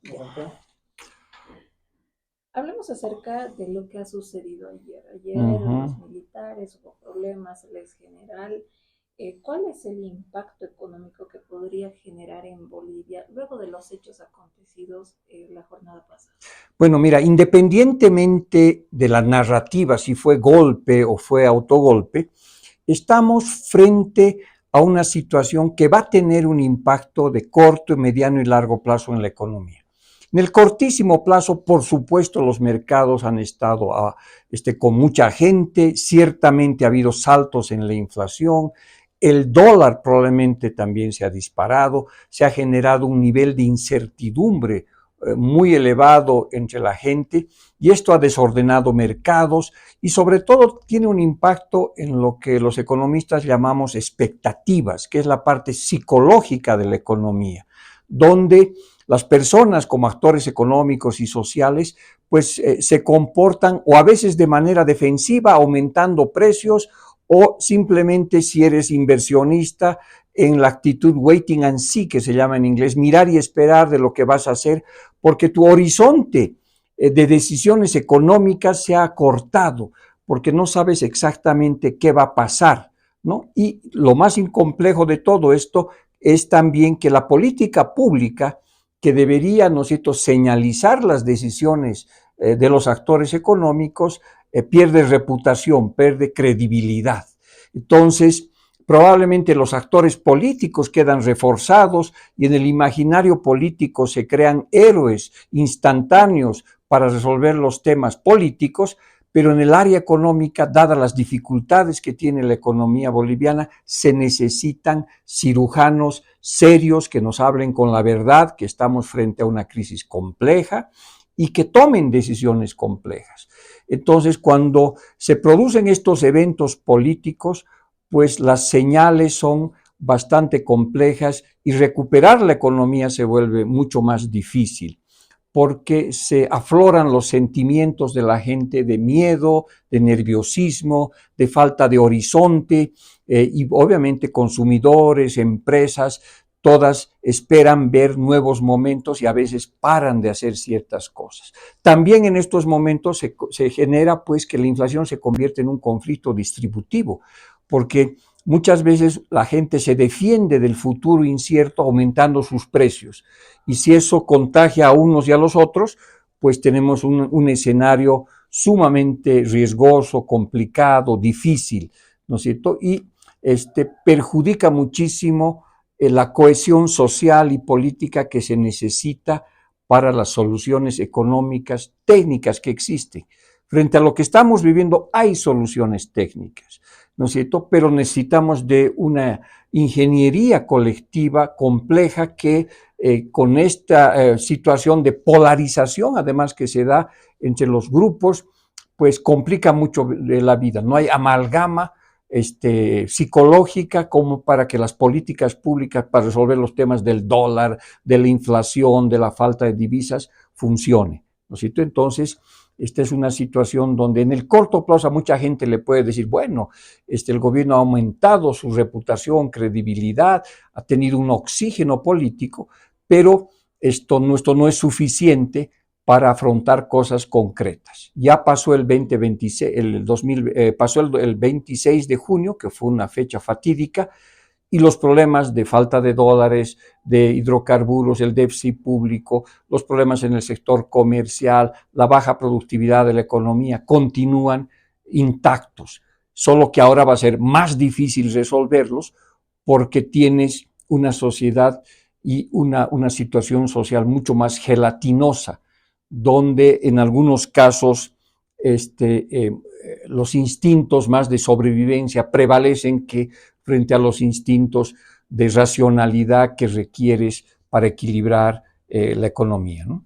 Ok. Hablemos acerca de lo que ha sucedido ayer. Ayer los Ujú. militares, hubo problemas, el ex general. ¿Cuál es el impacto económico que podría generar en Bolivia luego de los hechos acontecidos la jornada pasada? Bueno, mira, independientemente de la narrativa, si fue golpe o fue autogolpe, estamos frente a una situación que va a tener un impacto de corto, mediano y largo plazo en la economía. En el cortísimo plazo, por supuesto, los mercados han estado con mucha gente, ciertamente ha habido saltos en la inflación, el dólar probablemente también se ha disparado, se ha generado un nivel de incertidumbre muy elevado entre la gente y esto ha desordenado mercados y sobre todo tiene un impacto en lo que los economistas llamamos expectativas, que es la parte psicológica de la economía, donde las personas como actores económicos y sociales pues se comportan o a veces de manera defensiva aumentando precios o simplemente si eres inversionista en la actitud waiting and see, que se llama en inglés, mirar y esperar de lo que vas a hacer, porque tu horizonte de decisiones económicas se ha acortado, porque no sabes exactamente qué va a pasar, ¿no? Y lo más incomplejo de todo esto es también que la política pública que debería, ¿no es cierto?, señalizar las decisiones de los actores económicos, pierde reputación, pierde credibilidad. Entonces, probablemente los actores políticos quedan reforzados y en el imaginario político se crean héroes instantáneos para resolver los temas políticos, pero en el área económica, dadas las dificultades que tiene la economía boliviana, se necesitan cirujanos serios que nos hablen con la verdad, que estamos frente a una crisis compleja y que tomen decisiones complejas. Entonces, cuando se producen estos eventos políticos, pues las señales son bastante complejas y recuperar la economía se vuelve mucho más difícil porque se afloran los sentimientos de la gente de miedo, de nerviosismo, de falta de horizonte y obviamente consumidores, empresas, todas esperan ver nuevos momentos y a veces paran de hacer ciertas cosas. También en estos momentos se genera pues que la inflación se convierte en un conflicto distributivo, porque muchas veces la gente se defiende del futuro incierto aumentando sus precios y si eso contagia a unos y a los otros, pues tenemos un escenario sumamente riesgoso, complicado, difícil, ¿no es cierto? Y perjudica muchísimo la cohesión social y política que se necesita para las soluciones económicas técnicas que existen. Frente a lo que estamos viviendo hay soluciones técnicas, ¿no es cierto? Pero necesitamos de una ingeniería colectiva compleja que con esta situación de polarización, además que se da entre los grupos, pues complica mucho la vida. No hay amalgama psicológica como para que las políticas públicas para resolver los temas del dólar, de la inflación, de la falta de divisas, funcione. ¿No es cierto? Entonces, esta es una situación donde en el corto plazo a mucha gente le puede decir, bueno, el gobierno ha aumentado su reputación, credibilidad, ha tenido un oxígeno político, pero esto no es suficiente para afrontar cosas concretas. Ya pasó el 2026, el 2000, pasó el 26 de junio, que fue una fecha fatídica, y los problemas de falta de dólares, de hidrocarburos, el déficit público, los problemas en el sector comercial, la baja productividad de la economía continúan intactos, solo que ahora va a ser más difícil resolverlos porque tienes una sociedad y una situación social mucho más gelatinosa, donde en algunos casos los instintos más de sobrevivencia prevalecen que frente a los instintos de racionalidad que requieres para equilibrar la economía, ¿no?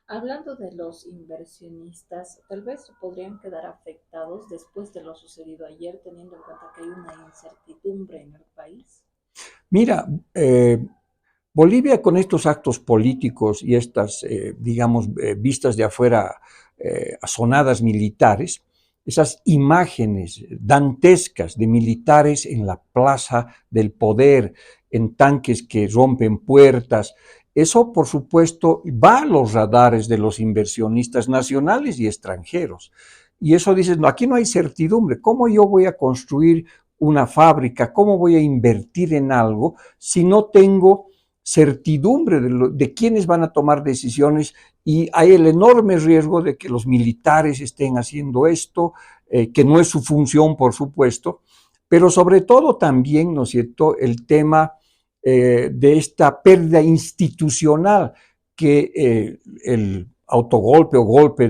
Hablando de los inversionistas, tal vez podrían quedar afectados después de lo sucedido ayer, teniendo en cuenta que hay una incertidumbre en el país. Mira, Bolivia con estos actos políticos y estas, digamos, vistas de afuera, asonadas militares, esas imágenes dantescas de militares en la plaza del poder, en tanques que rompen puertas, Eso, por supuesto, va a los radares de los inversionistas nacionales y extranjeros. Y eso dices, no, aquí no hay certidumbre. ¿Cómo yo voy a construir una fábrica? ¿Cómo voy a invertir en algo si no tengo certidumbre de quiénes van a tomar decisiones? Y hay el enorme riesgo de que los militares estén haciendo esto, que no es su función, por supuesto, pero sobre todo también, ¿no es cierto?, el tema de esta pérdida institucional que el autogolpe o golpe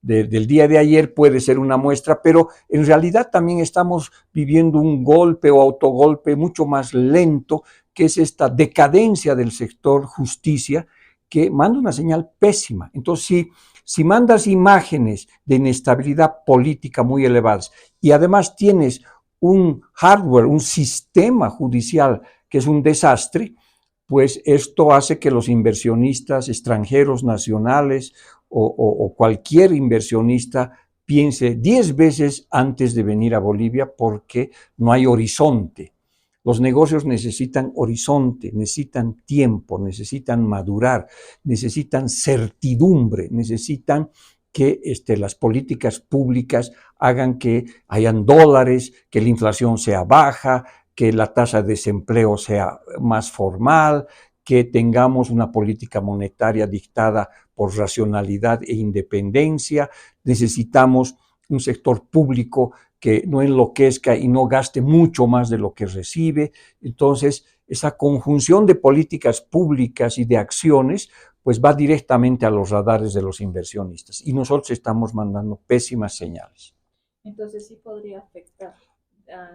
del día de ayer puede ser una muestra, pero en realidad también estamos viviendo un golpe o autogolpe mucho más lento, que es esta decadencia del sector justicia, que manda una señal pésima. Entonces, si mandas imágenes de inestabilidad política muy elevadas y además tienes un hardware, un sistema judicial que es un desastre, pues esto hace que los inversionistas extranjeros, nacionales o cualquier inversionista piense 10 veces antes de venir a Bolivia porque no hay horizonte. Los negocios necesitan horizonte, necesitan tiempo, necesitan madurar, necesitan certidumbre, necesitan que las políticas públicas hagan que hayan dólares, que la inflación sea baja, que la tasa de desempleo sea más formal, que tengamos una política monetaria dictada por racionalidad e independencia. Necesitamos un sector público que no enloquezca y no gaste mucho más de lo que recibe. Entonces, esa conjunción de políticas públicas y de acciones, pues va directamente a los radares de los inversionistas. Y nosotros estamos mandando pésimas señales. Entonces sí podría afectar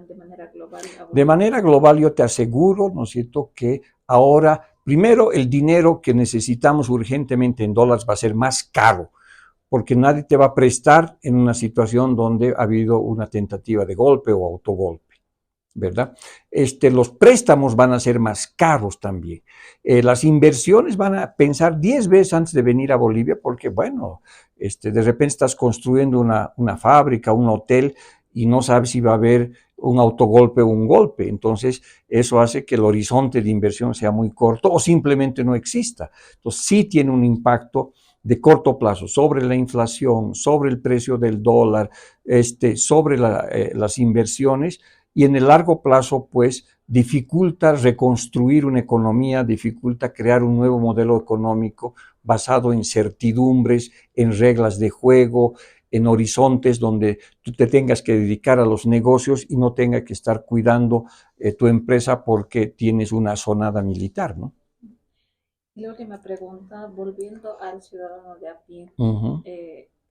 de manera global. De manera global yo te aseguro, ¿no es cierto?, que ahora, primero, el dinero que necesitamos urgentemente en dólares va a ser más caro, porque nadie te va a prestar en una situación donde ha habido una tentativa de golpe o autogolpe, ¿verdad? Los préstamos van a ser más caros también. Las inversiones van a pensar 10 veces antes de venir a Bolivia, porque, bueno, de repente estás construyendo una fábrica, un hotel, y no sabes si va a haber un autogolpe o un golpe. Entonces, eso hace que el horizonte de inversión sea muy corto o simplemente no exista. Entonces, sí tiene un impacto de corto plazo sobre la inflación, sobre el precio del dólar, sobre las inversiones, y en el largo plazo, pues, dificulta reconstruir una economía, dificulta crear un nuevo modelo económico basado en certidumbres, en reglas de juego, en horizontes donde tú te tengas que dedicar a los negocios y no tengas que estar cuidando tu empresa porque tienes una zonada militar, ¿no? La última pregunta, volviendo al ciudadano de a pie,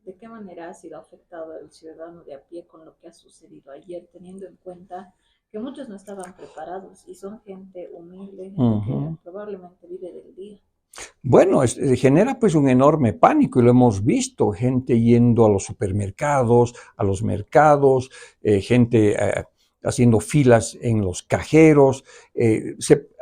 ¿de qué manera ha sido afectado el ciudadano de a pie con lo que ha sucedido ayer, teniendo en cuenta que muchos no estaban preparados y son gente humilde, gente que probablemente vive del día? Bueno, genera pues un enorme pánico y lo hemos visto, gente yendo a los supermercados, a los mercados, gente haciendo filas en los cajeros.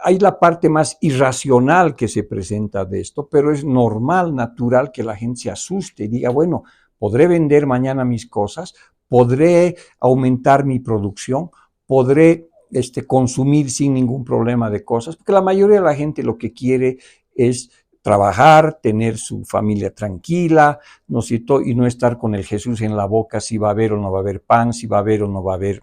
Hay la parte más irracional que se presenta de esto, pero es normal, natural que la gente se asuste y diga, bueno, podré vender mañana mis cosas, podré aumentar mi producción, podré consumir sin ningún problema de cosas, porque la mayoría de la gente lo que quiere es trabajar, tener su familia tranquila, ¿no es cierto? Y no estar con el Jesús en la boca si va a haber o no va a haber pan, si va a haber o no va a haber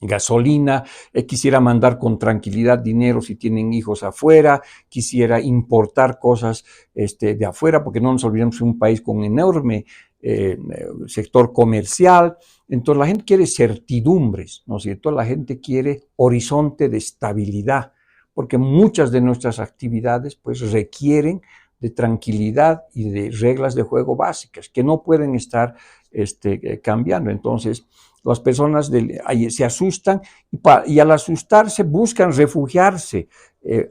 gasolina, quisiera mandar con tranquilidad dinero si tienen hijos afuera, quisiera importar cosas de afuera, porque no nos olvidemos que es un país con un enorme sector comercial. Entonces la gente quiere certidumbres, ¿no es cierto? La gente quiere horizonte de estabilidad, porque muchas de nuestras actividades pues requieren de tranquilidad y de reglas de juego básicas que no pueden estar cambiando. Entonces, las personas se asustan y al asustarse buscan refugiarse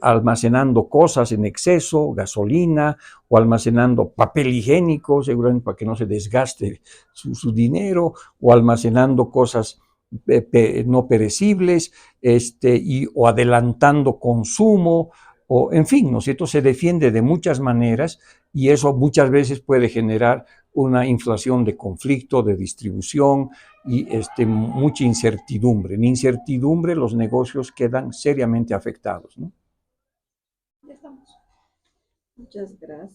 almacenando cosas en exceso, gasolina, o almacenando papel higiénico, seguramente para que no se desgaste su dinero, o almacenando cosas no perecibles, o adelantando consumo, o en fin, ¿no es cierto? Se defiende de muchas maneras y eso muchas veces puede generar una inflación de conflicto, de distribución y mucha incertidumbre. En incertidumbre los negocios quedan seriamente afectados, ¿no? Ya estamos. Muchas gracias.